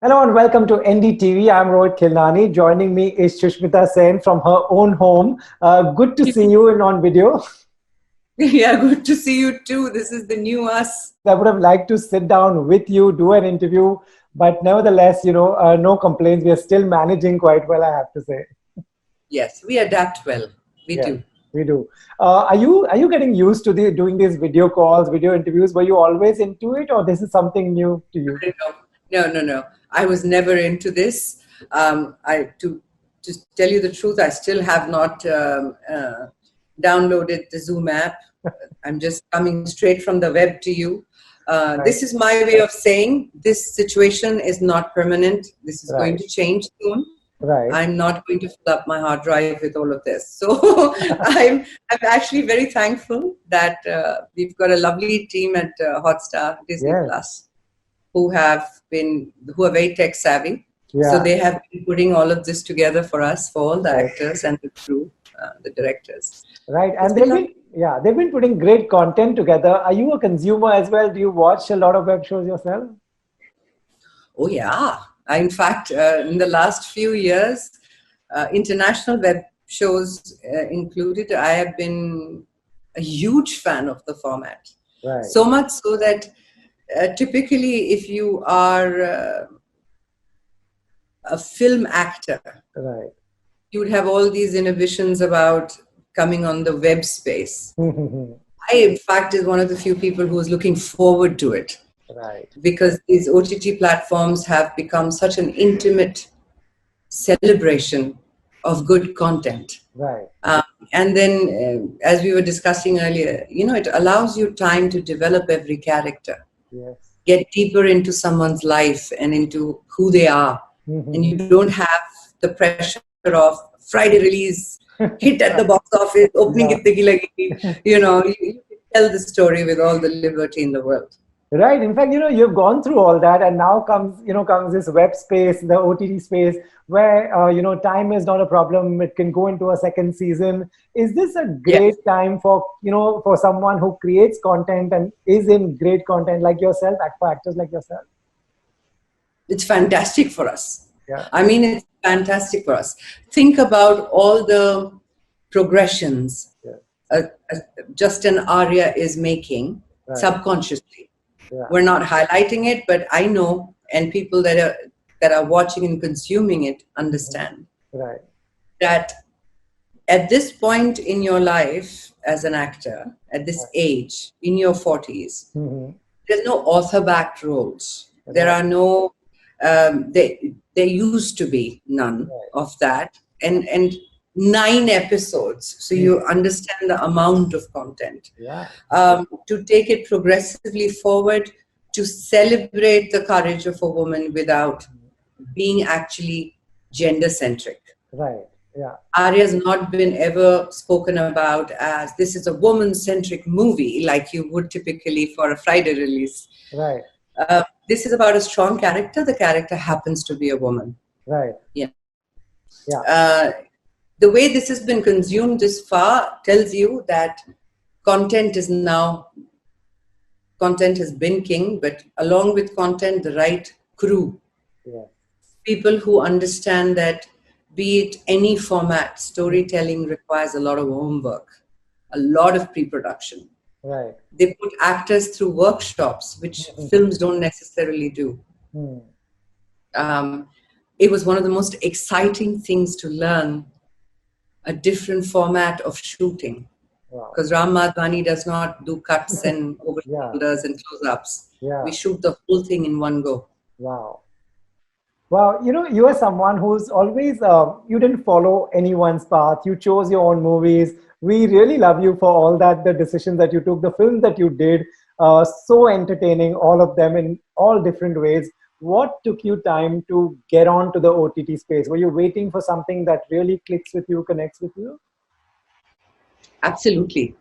Hello and welcome to NDTV. I'm Rohit Khilnani. Joining me is Shushmita Sen from her own home. Good to see you in on video. Yeah, good to see you too. This is the new us. I would have liked to sit down with you, do an interview, but nevertheless, no complaints. We are still managing quite well, I have to say. Yes, we adapt well. We Yes, do. we do. Are you getting used to doing these video calls, video interviews? Were you always into it, or this is something new to you? No. I was never into this. To tell you the truth, I still have not downloaded the Zoom app. I'm just coming straight from the web to you. Right, This is my way of saying this situation is not permanent. This is going right, to change soon. right. I'm not going to fill up my hard drive with all of this. So I'm actually very thankful that we've got a lovely team at Hotstar Disney Yes, Plus who are very tech savvy. So yeah. they have been putting all of this together for us, for all the Right. actors and the crew, the directors. Right, It's and been lovely. they've been putting great content together. Are you a consumer as well? Do you watch a lot of web shows yourself? Oh yeah. In fact, in the last few years, international web shows included, I have been a huge fan of the format. Right, So much so that typically, if you are a film actor, right, you would have all these inhibitions about coming on the web space. I, in fact, is one of the few people who is looking forward to it right, because these OTT platforms have become such an intimate celebration of good content. right. Um, and then, as we were discussing earlier, it allows you time to develop every character, Yes. get deeper into someone's life and into who they are. And you don't have the pressure of Friday release, hit at the box office, opening Yeah. kitne ki lagi. You can tell the story with all the liberty in the world. Right. In fact, you've gone through all that, and now comes this web space, the OTT space, where time is not a problem. It can go into a second season. Is this a Yes, great time for someone who creates content and is in great content like yourself, for actors like yourself? it's fantastic for us. Yeah. I mean, it's fantastic for us. Think about all the progressions Yeah. uh, uh, just an aria is making Right. subconsciously. Yeah. We're not highlighting it, but I know, and people that are watching and consuming it understand Right. that at this point in your life as an actor, at this age, in your 40s, Mm-hmm. there's no author-backed roles. There Right. are no, there used to be none Right. of that, and 9 episodes, so you understand the amount of content. Yeah. To take it progressively forward, to celebrate the courage of a woman without being actually gender-centric. Right. Yeah. Arya has not been ever spoken about as this is a woman-centric movie like you would typically for a Friday release. Right. This is about a strong character. The character happens to be a woman. Right. Yeah. Yeah. The way this has been consumed this far tells you that content has been king, but along with content, the right crew. Yeah. People who understand that be it any format, storytelling requires a lot of homework, a lot of pre-production. Right. They put actors through workshops, which films don't necessarily do. It was one of the most exciting things to learn a different format of shooting. Wow. Because Ram Madhvani does not do cuts and over Yeah. shoulders and close-ups. Yeah. We shoot the whole thing in one go. Wow. Well, you are someone who's always, you didn't follow anyone's path. You chose your own movies. We really love you for all that, the decisions that you took, the films that you did, so entertaining, all of them in all different ways. What took you time to get on to the OTT space? Were you waiting for something that really clicks with you, connects with you? Absolutely.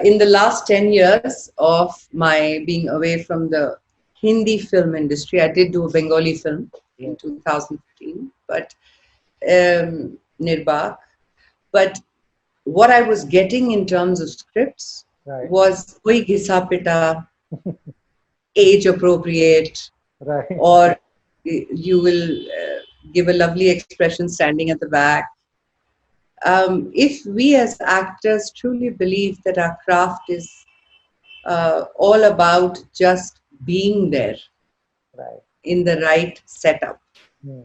In the last 10 years of my being away from the Hindi film industry, I did do a Bengali film in 2015, but Nirbak. But what I was getting in terms of scripts Right. was koi ghisa pita, age appropriate, Right. or You will give a lovely expression standing at the back. If we as actors truly believe that our craft is all about just being there Right. in the right setup, Hmm.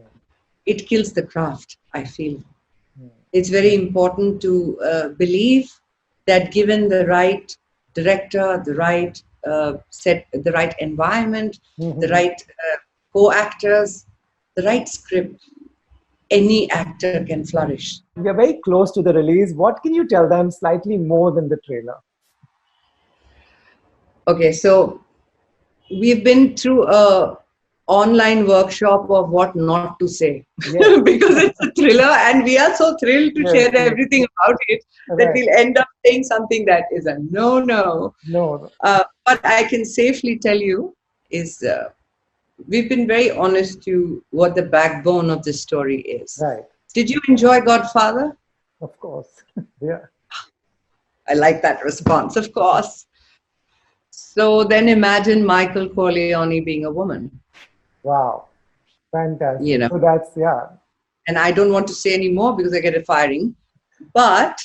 it kills the craft, I feel. Hmm. It's very important to believe that given the right director, the right set, the right environment, the Mhm. right co-actors, the right script, any actor can flourish. We are very close to the release. What can you tell them slightly more than the trailer? Okay, so we've been through a online workshop of what not to say Yes. because it's a thriller and we are so thrilled to Yes. share Yes. everything about it that Right. we'll end up saying something that is a no. No. What I can safely tell you is we've been very honest to what the backbone of this story is. Right. Did you enjoy Godfather? Of course. Yeah. I like that response, of course. So then imagine Michael Corleone being a woman, Wow. you Fantastic. know. So that's, yeah. And I don't want to say any more because I get a firing. But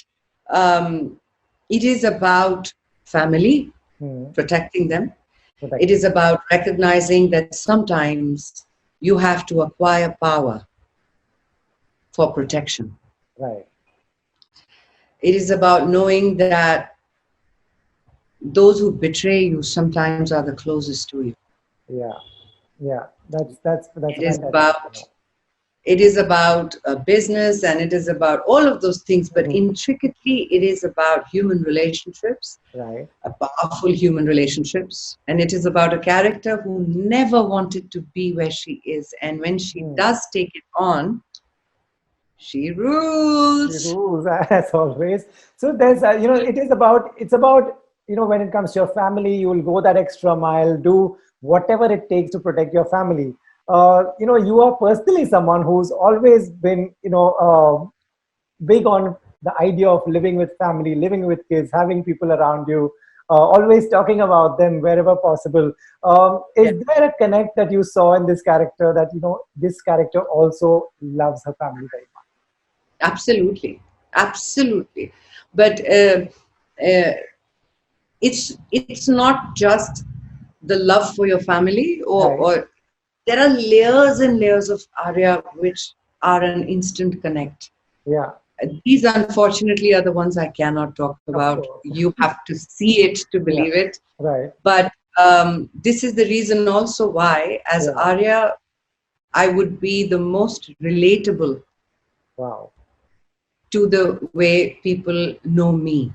um, it is about family, Hmm. protecting them. It Protecting. is about recognizing that sometimes you have to acquire power for protection. Right. It is about knowing that those who betray you sometimes are the closest to you. Yeah. Yeah. That's It is fantastic to about know. it is about a business and it is about all of those things, but Mhm. intricately it is about human relationships, Right. powerful human relationships, and it is about a character who never wanted to be where she is, and when she Hmm. does take it on, she She rules. rules as always. So there's, it's about, when it comes to your family, you will go that extra mile, do whatever it takes to protect your family. You are personally someone who's always been, big on the idea of living with family, living with kids, having people around you, always talking about them wherever possible. Yeah, Is there a connect that you saw in this character that, this character also loves her family very much? absolutely, absolutely. But uh, it's not just the love for your family, Right. or there are layers and layers of Arya which are an instant connect. Yeah. These, unfortunately, are the ones I cannot talk Of about. course. You have to see it to Yeah. believe it. Right. But this is the reason also why, as Yeah. Arya, I would be the most relatable Wow. to the way people know me.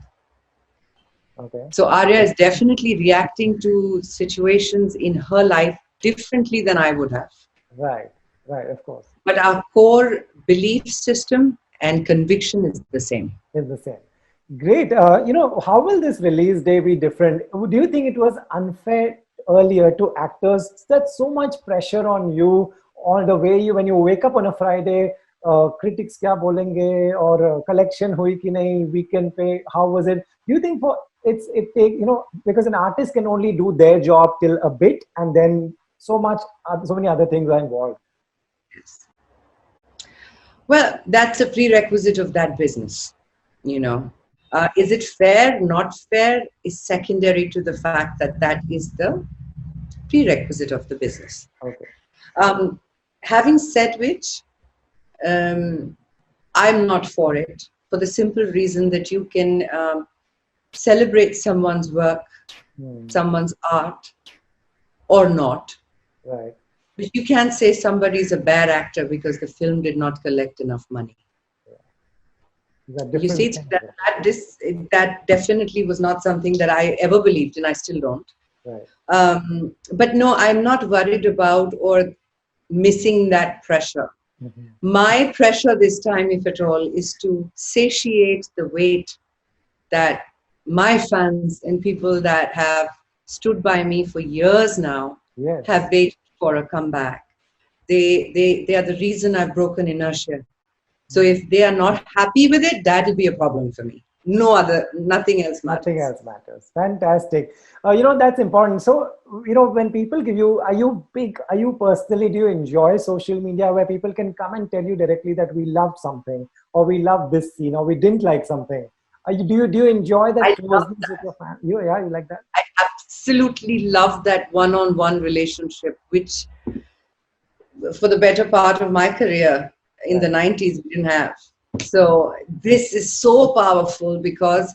Okay. So Arya is definitely reacting to situations in her life differently than I would have. Right. Right. Of course. But our core belief system and conviction is the same. It's the same. Great. How will this release day be different? Do you think it was unfair earlier to actors? That's so much pressure on you, on the way when you wake up on a Friday, critics kya bolenge, or collection hui ki nahi, weekend pay, how was it? Do you think because an artist can only do their job till a bit, and then so many other things are involved. Yes. Well, that's a prerequisite of that business, you know. Is it fair, not fair, is secondary to the fact that that is the prerequisite of the business. Okay. Um, Having said which, um, I'm not for it for the simple reason that you can celebrate someone's work, Hmm. someone's art, or not. Right. But you can't say somebody's a bad actor because the film did not collect enough money. These are You see, different things. that definitely was not something that I ever believed, and I still don't. Right. But no, I'm not worried about or missing that pressure. Mhm. My pressure this time, if at all, is to satiate the weight that my fans and people that have stood by me for years now Yes. have waited for a comeback. They are the reason I've broken inertia. So if they are not happy with it, that'll be a problem for me. nothing else Nothing matters. else matters. Fantastic. That's important. So, when people give you, are you personally, do you enjoy social media where people can come and tell you directly that we loved something or we love this scene or we didn't like something? Do you enjoy that I love closeness with that. your fan? You like that? I absolutely love that one-on-one relationship, which for the better part of my career in the Right. 90s we didn't have. So this is so powerful because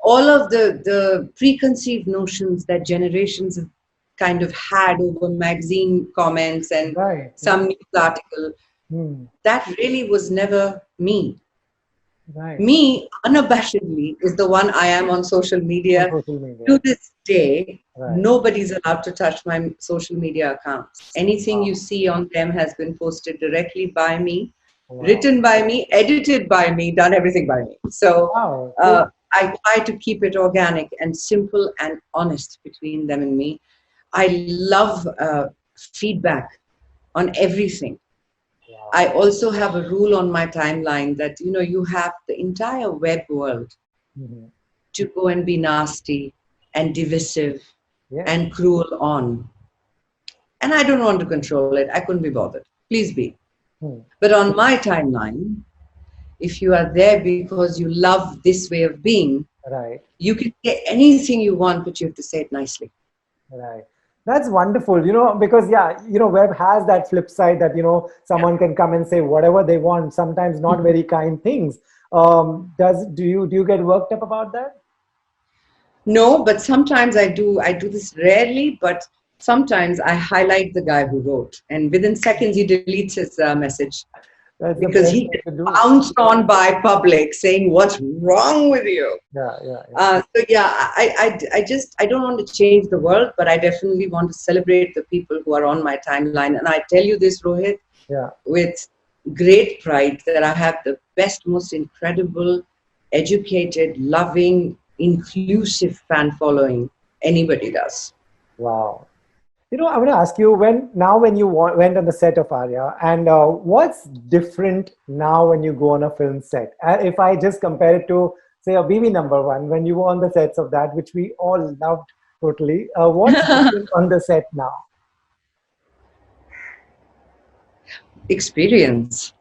all of the preconceived notions that generations have kind of had over magazine comments and Right. some news article, Hmm. that really was never me. Right. Me, unabashedly, is the one I am on social On media. social media. To this day, Right. nobody's allowed to touch my social media accounts. Anything you Wow. see on them has been posted directly by me, Wow. written by me, edited by me, done everything by me. So Wow. So, I try to keep it organic and simple and honest between them and me. I love feedback on everything. wow. I also have a rule on my timeline that you have the entire web world Mhm. to go and be nasty and divisive Yeah. and cruel on. And I don't want to control it. I couldn't be bothered. Please be. Hmm. But on my timeline, if you are there because you love this way of being, Right. you can get anything you want, but you have to say it nicely. Right. That's wonderful, because yeah, web has that flip side that, Yeah. someone can come and say whatever they want, sometimes not very kind things. Do you get worked up about that? No, but sometimes I do. I do this rarely, but sometimes I highlight the guy who wrote, and within seconds he deletes his message That's the because best he thing gets to do. pounced on by public saying, "What's wrong with you?" Yeah, yeah, yeah. So yeah, I don't want to change the world, but I definitely want to celebrate the people who are on my timeline. And I tell you this, Rohit, Yeah. with great pride that I have the best, most incredible, educated, loving, inclusive fan following anybody does. Wow. I want to ask you when you went on the set of Arya, and what's different now when you go on a film set? If I just compare it to, say, a BB number one, when you were on the sets of that, which we all loved totally, what's different on the set now? Experience.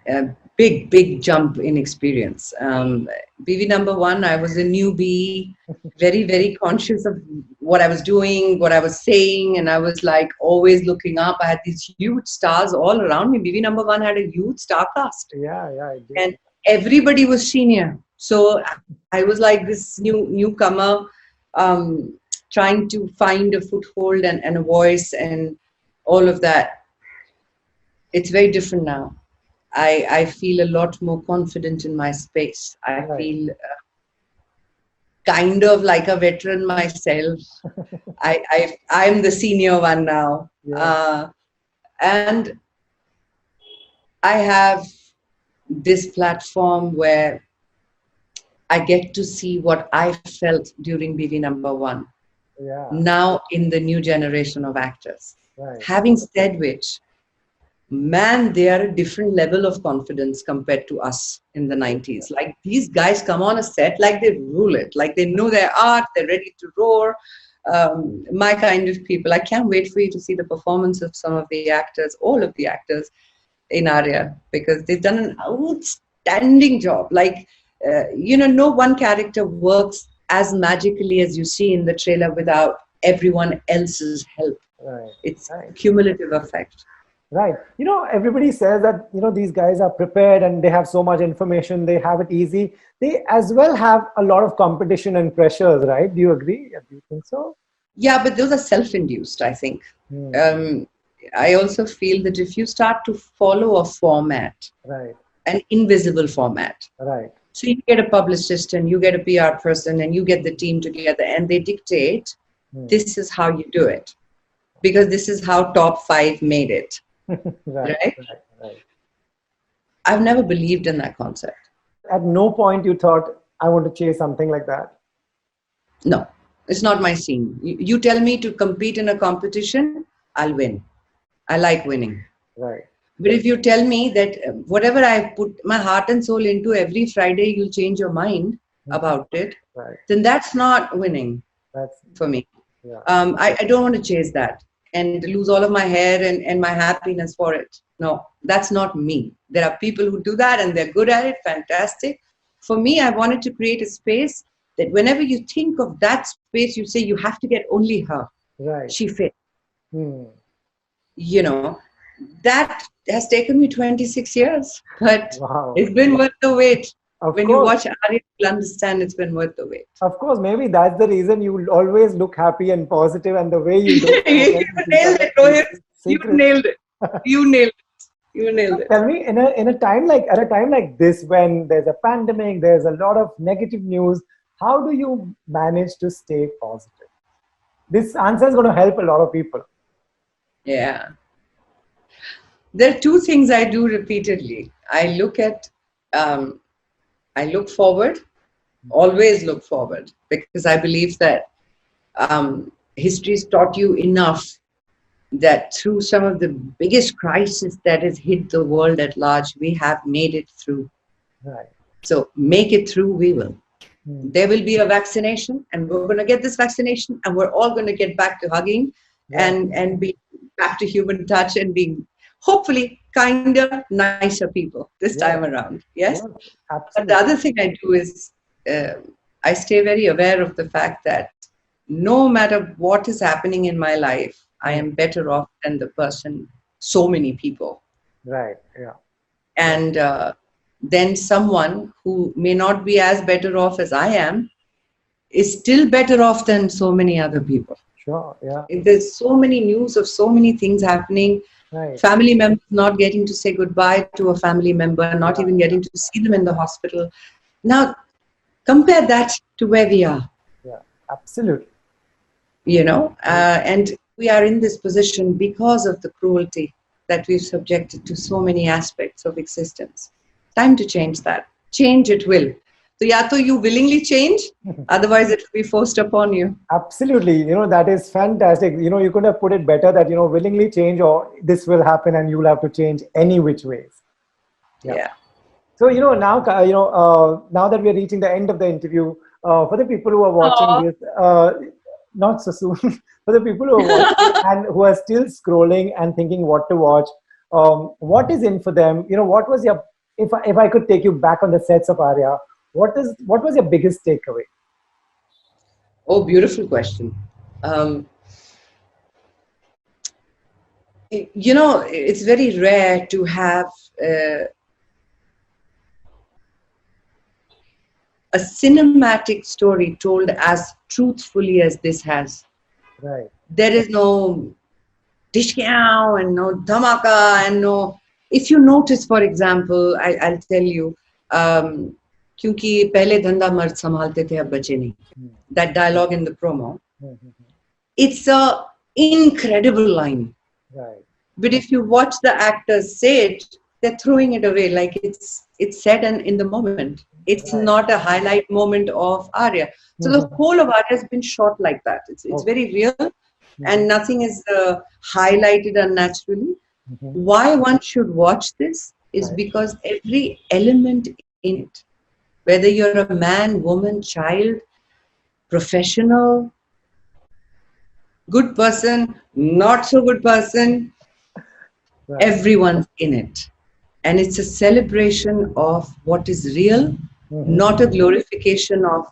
A big jump in experience. BV number one, I was a newbie, very conscious of what I was doing, what I was saying, and I was like always looking up. I had these huge stars all around me. BV number one had a huge star cast, Yeah, yeah, I do. and everybody was senior. So I was like this newcomer, trying to find a foothold and a voice and all of that. It's very different now. I feel a lot more confident in my space. I Right. feel kind of like a veteran myself. I'm the senior one now, Yeah. and I have this platform where I get to see what I felt during BV number one. Yeah. Now in the new generation of actors. Right. Having said which, man, they are a different level of confidence compared to us in the 90s. Like these guys come on a set like they rule it, like they know their art, they're ready to roar. My kind of people. I can't wait for you to see the performance of some of the actors, all of the actors in Arya, because they've done an outstanding job. Like, no one character works as magically as you see in the trailer without everyone else's help. Right. It's Right. cumulative effect. Right. Everybody says that, these guys are prepared and they have so much information, they have it easy. They as well have a lot of competition and pressures, right? Do you agree? Do you think so? Yeah, but those are self-induced, I think. Hmm. I also feel that if you start to follow a format, Right. an invisible format, Right. so you get a publicist and you get a PR person and you get the team together and they dictate, Hmm. this is how you do it, because this is how top 5 made it, Right. right? Right. Right. I've never believed in that concept. At no point you thought, I want to chase something like that. No, it's not my scene. You tell me to compete in a competition, I'll win. I like winning. Right. But if you tell me that whatever I put my heart and soul into every Friday, you'll change your mind, about it, Right. then that's not winning That's for me. yeah. I don't want to chase that and lose all of my hair and my happiness for it. No, that's not me. There are people who do that and they're good at it, fantastic. For me, I wanted to create a space that whenever you think of that space, you say you have to get only her. Right. She fit. Hmm. You know, that has taken me 26 years, but Wow. it's been worth the wait. Of When you course. watch Arya, you'll understand it's been worth the wait. Of course, maybe that's the reason you always look happy and positive, and the way you don't You let people nailed it, Rohit. You secrets. nailed it. You nailed it. You nailed it. Tell me, in a time like at a time like this, when there's a pandemic, there's a lot of negative news, how do you manage to stay positive? This answer is going to help a lot of people. Yeah. There are two things I do repeatedly. Um, I look forward, always look forward, because I believe that history's taught you enough that through some of the biggest crises that has hit the world at large, we have made it through. Right. So make it through, we will. Hmm. There will be a vaccination, and we're going to get this vaccination, and we're all going to get back to hugging and be back to human touch and being hopefully kinder, nicer people this time around. Yes. Yeah, But absolutely. the other thing I do is I stay very aware of the fact that no matter what is happening in my life, I am better off than the person, so many people. Right. Yeah. And then someone who may not be as better off as I am is still better off than so many other people. Sure. Yeah. There's so many news of so many things happening. Right. Family members not getting to say goodbye to a family member, not even getting to see them in the hospital. Now, compare that to where we are. Yeah. Absolutely. You know, and we are in this position because of the cruelty that we've subjected to so many aspects of existence. Time to change that. Change it will. So, ya to you willingly change, otherwise it will be forced upon you. Absolutely. That is fantastic. You could have put it better that, willingly change or this will happen and you'll have to change any which ways. Yeah. So, now, now that we're reaching the end of the interview, for the people who are watching this, not so soon, for the people who are watching and who are still scrolling and thinking what to watch, what is in for them? What was your, if I could take you back on the sets of Arya, what was your biggest takeaway? Oh, beautiful question. It's very rare to have a cinematic story told as truthfully as this has. Right. There is no dishkyaw and no dhamaka and no. If you notice, for example, I'll tell you, क्योंकि पहले धंधा मर्द संभालते थे अब बचे नहीं. That dialogue in the promo, it's a incredible line. Right. But if you watch the actors say it, they're throwing it away like it's said in the moment. It's not a highlight moment of Arya. So the whole of Arya has been shot like that. It's very real, and nothing is highlighted unnaturally. Why one should watch this is because every element in it, whether you're a man, woman, child, professional, good person, not so good person, everyone's in it. And it's a celebration of what is real, not a glorification of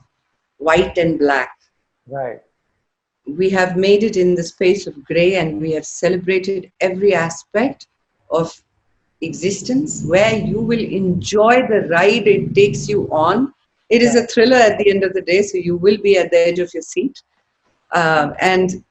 white and black. Right. We have made it in the space of gray, and we have celebrated every aspect of existence where you will enjoy the ride it takes you on. It is a thriller at the end of the day, so you will be at the edge of your seat. And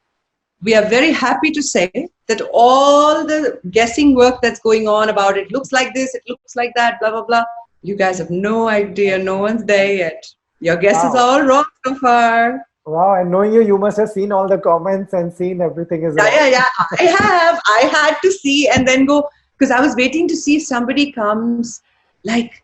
we are very happy to say that all the guessing work that's going on about it looks like this, it looks like that, blah, blah, blah. You guys have no idea. No one's there yet. Your guesses are all wrong so far. Wow, and knowing you must have seen all the comments and seen everything as well. Yeah. I had to see and then go, because I was waiting to see if somebody comes like,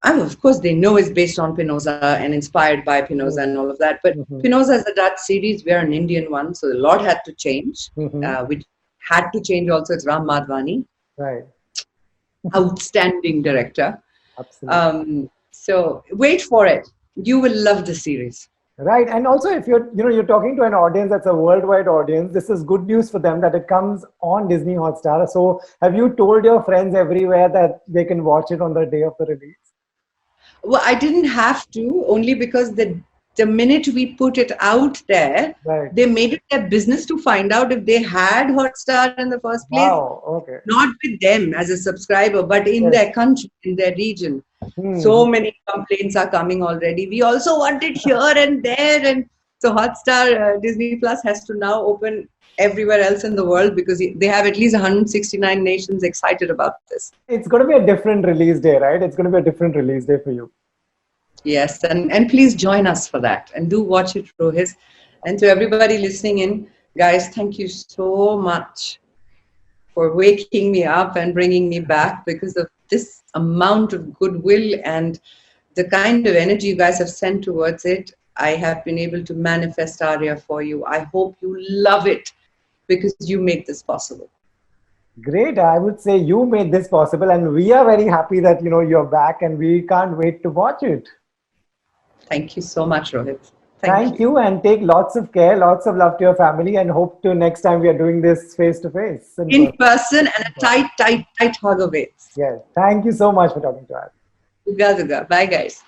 of course, they know it's based on Pinoza and inspired by Pinoza and all of that. But Pinoza is a Dutch series. We're an Indian one. So a lot had to change. Which had to change also. It's Ram Madhvani. Right. Outstanding director. Absolutely. So wait for it. You will love the series. Right. And also, if you're talking to an audience that's a worldwide audience, this is good news for them that it comes on Disney Hotstar. So have you told your friends everywhere that they can watch it on the day of the release? Well, I didn't have to, only because the minute we put it out there, Right. they made it their business to find out if they had Hotstar in the first place. Wow. Okay. Not with them as a subscriber, but in Yes. their country, in their region. Hmm. So many complaints are coming already. We also want it here and there, and so Hotstar, Disney Plus has to now open everywhere else in the world because they have at least 169 nations excited about this. It's going to be a different release day, right? It's going to be a different release day for you. Yes, and please join us for that and do watch it, Rohit. And to everybody listening in, guys, thank you so much for waking me up and bringing me back because of this amount of goodwill and the kind of energy you guys have sent towards it. I have been able to manifest Arya for you. I hope you love it because you make this possible. Great. I would say you made this possible, and we are very happy that you're back, and we can't wait to watch it. Thank you so much, Rohit. Thank you, and take lots of care, lots of love to your family, and hope to next time we are doing this face to face. In person and a tight, tight, tight hug away. Yes. Thank you so much for talking to us. Duga, duga. Bye, guys.